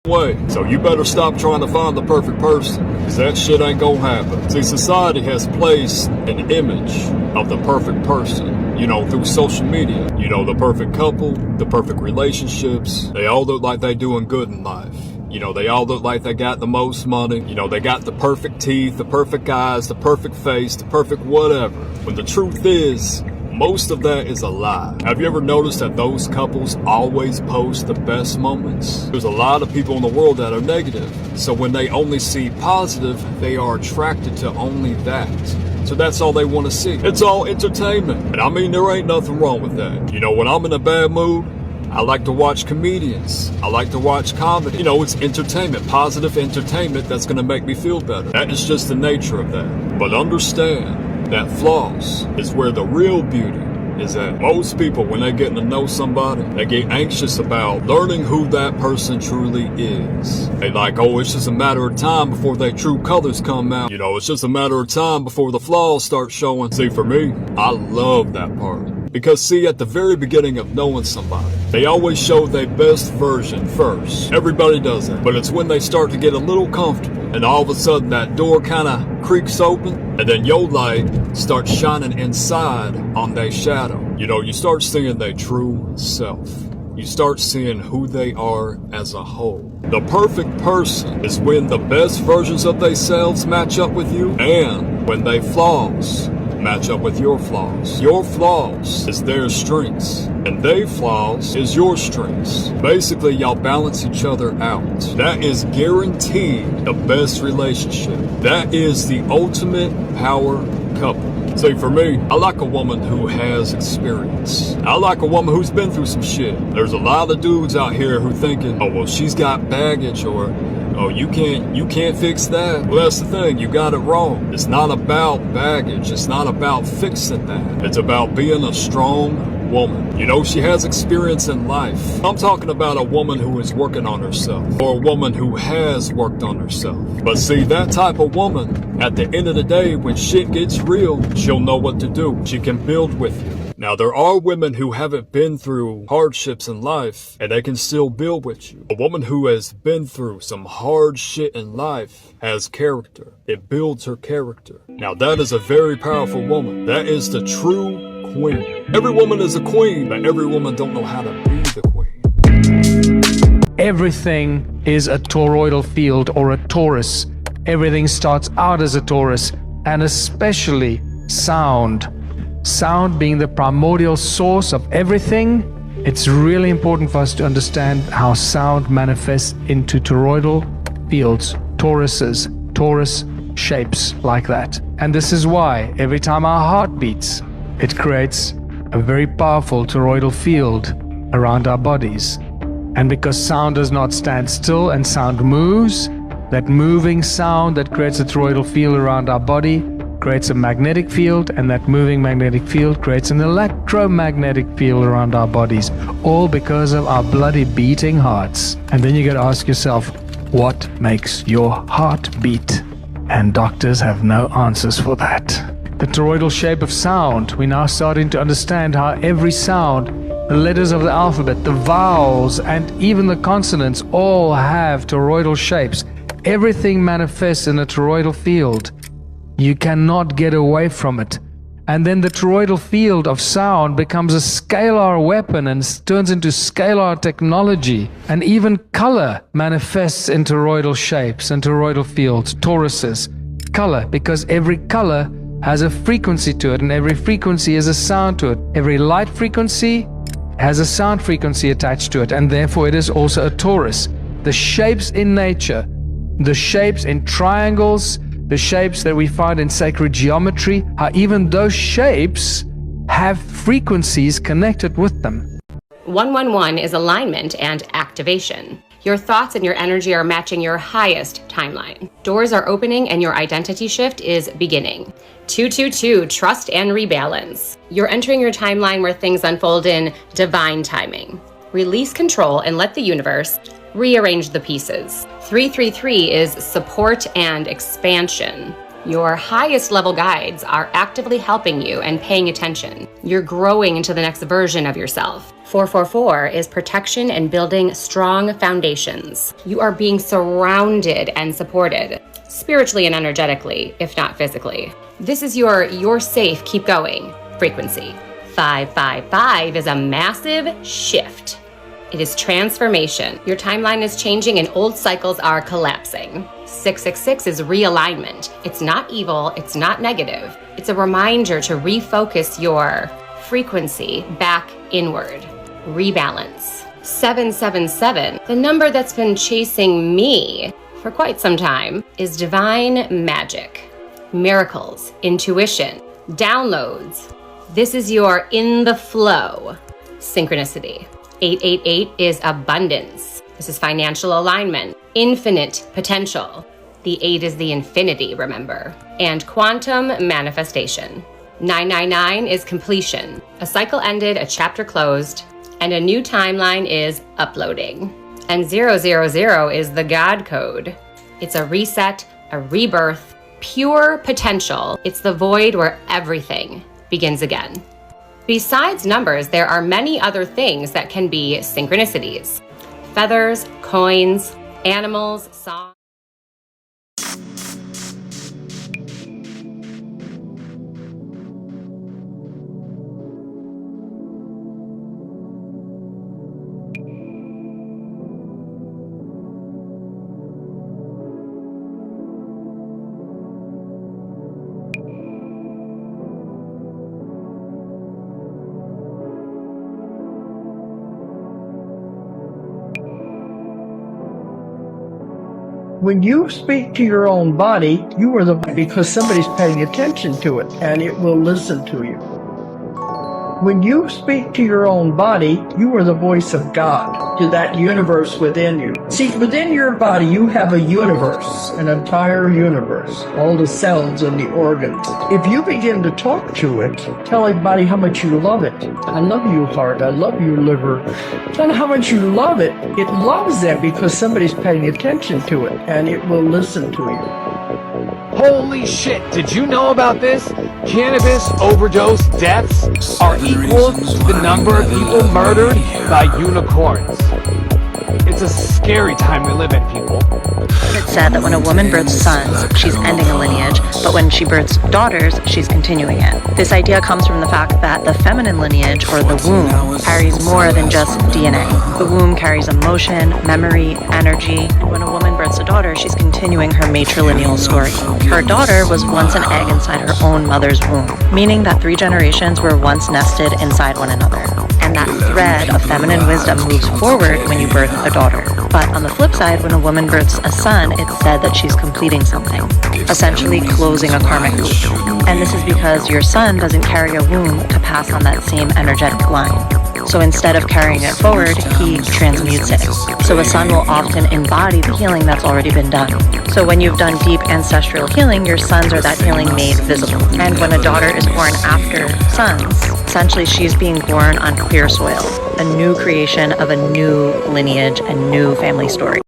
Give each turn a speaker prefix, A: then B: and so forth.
A: way. So you better stop trying to find the perfect person, because that shit ain't gonna happen. See, society has placed an image of the perfect person, through social media. The perfect couple, the perfect relationships. They all look like they doing good in life. They all look like they got the most money. They got the perfect teeth, the perfect eyes, the perfect face, the perfect whatever. When the truth is, most of that is a lie. Have you ever noticed that those couples always post the best moments? There's a lot of people in the world that are negative. So when they only see positive, they are attracted to only that. So that's all they want to see. It's all entertainment. And I mean, there ain't nothing wrong with that. When I'm in a bad mood, I like to watch comedians. I like to watch comedy. It's entertainment, positive entertainment that's going to make me feel better. That is just the nature of that. But understand that flaws is where the real beauty is at. Most people, when they're getting to know somebody, they get anxious about learning who that person truly is. They like, it's just a matter of time before their true colors come out. It's just a matter of time before the flaws start showing. See, for me, I love that part. Because see, at the very beginning of knowing somebody, they always show their best version first. Everybody does that. But it's when they start to get a little comfortable, and all of a sudden that door kind of creaks open, and then your light starts shining inside on their shadow. You start seeing their true self. You start seeing who they are as a whole. The perfect person is when the best versions of themselves match up with you, and when they flaws match up with your flaws. Your flaws is their strengths, and their flaws is your strengths. Basically, y'all balance each other out. That is guaranteed the best relationship. That is the ultimate power couple. See, for me, I like a woman who has experience. I like a woman who's been through some shit. There's a lot of dudes out here who thinking, she's got baggage, or you can't fix that. Well, that's the thing, you got it wrong. It's not about baggage. It's not about fixing that. It's about being a strong woman. She has experience in life. I'm talking about a woman who is working on herself, or a woman who has worked on herself. But see, that type of woman, at the end of the day, when shit gets real, she'll know what to do. She can build with you. Now, there are women who haven't been through hardships in life, and they can still build with you. A woman who has been through some hard shit in life has character. It builds her character. Now, that is a very powerful woman. That is the true queen. Every woman is a queen, but every woman don't know how to be the queen.
B: Everything is a toroidal field, or a torus. Everything starts out as a torus, and especially sound. Sound being the primordial source of everything, it's really important for us to understand how sound manifests into toroidal fields, toruses, torus shapes like that. And this is why every time our heart beats, it creates a very powerful toroidal field around our bodies. And because sound does not stand still and sound moves, that moving sound that creates a toroidal field around our body creates a magnetic field, and that moving magnetic field creates an electromagnetic field around our bodies, all because of our bloody beating hearts. And then you got to ask yourself, what makes your heart beat? And doctors have no answers for that. The toroidal shape of sound, we're now starting to understand how every sound, the letters of the alphabet, the vowels, and even the consonants all have toroidal shapes. Everything manifests in a toroidal field. You cannot get away from it. And then the toroidal field of sound becomes a scalar weapon and turns into scalar technology. And even color manifests in toroidal shapes and toroidal fields, toruses. Color, because every color has a frequency to it, and every frequency has a sound to it. Every light frequency has a sound frequency attached to it, and therefore it is also a torus. The shapes in nature, the shapes in triangles, the shapes that we find in sacred geometry, how even those shapes have frequencies connected with them.
C: 111 is alignment and activation. Your thoughts and your energy are matching your highest timeline. Doors are opening and your identity shift is beginning. 222, trust and rebalance. You're entering your timeline where things unfold in divine timing. Release control and let the universe rearrange the pieces. 333 is support and expansion. Your highest level guides are actively helping you and paying attention. You're growing into the next version of yourself. 444 is protection and building strong foundations. You are being surrounded and supported, spiritually and energetically, if not physically. This is your "you're safe, keep going" frequency. 555 is a massive shift. It is transformation. Your timeline is changing and old cycles are collapsing. 666 is realignment. It's not evil, it's not negative. It's a reminder to refocus your frequency back inward. Rebalance. 777, the number that's been chasing me for quite some time, is divine magic, miracles, intuition, downloads. This is your in the flow synchronicity. 888 is abundance. This is financial alignment, infinite potential. The 8 is the infinity, remember, and quantum manifestation. 999 is completion. A cycle ended, a chapter closed, and a new timeline is uploading. And 000 is the God code. It's a reset, a rebirth, pure potential. It's the void where everything begins again. Besides numbers, there are many other things that can be synchronicities. Feathers, coins, animals, songs.
D: When you speak to your own body, you are because somebody's paying attention to it and it will listen to you. When you speak to your own body, you are the voice of God to that universe within you. See, within your body, you have a universe, an entire universe, all the cells and the organs. If you begin to talk to it, tell everybody how much you love it. I love you, heart. I love you, liver. Tell them how much you love it. It loves them because somebody's paying attention to it, and it will listen to you.
E: Holy shit, did you know about this? Cannabis overdose deaths are equal to the number of people murdered by unicorns. It's a scary time we live in, people.
F: It's said that when a woman births sons, she's ending a lineage, but when she births daughters, she's continuing it. This idea comes from the fact that the feminine lineage, or the womb, carries more than just DNA. The womb carries emotion, memory, energy, and when a woman births a daughter, she's continuing her matrilineal story. Her daughter was once an egg inside her own mother's womb, meaning that 3 generations were once nested inside one another. And that thread of feminine wisdom moves forward when you birth a daughter. But on the flip side, when a woman births a son, it's said that she's completing something, essentially closing a karmic loop. And this is because your son doesn't carry a womb to pass on that same energetic line. So instead of carrying it forward, he transmutes it. So a son will often embody the healing that's already been done. So when you've done deep ancestral healing, your sons are that healing made visible. And when a daughter is born after sons, essentially she's being born on clear soil, a new creation of a new lineage, a new family story.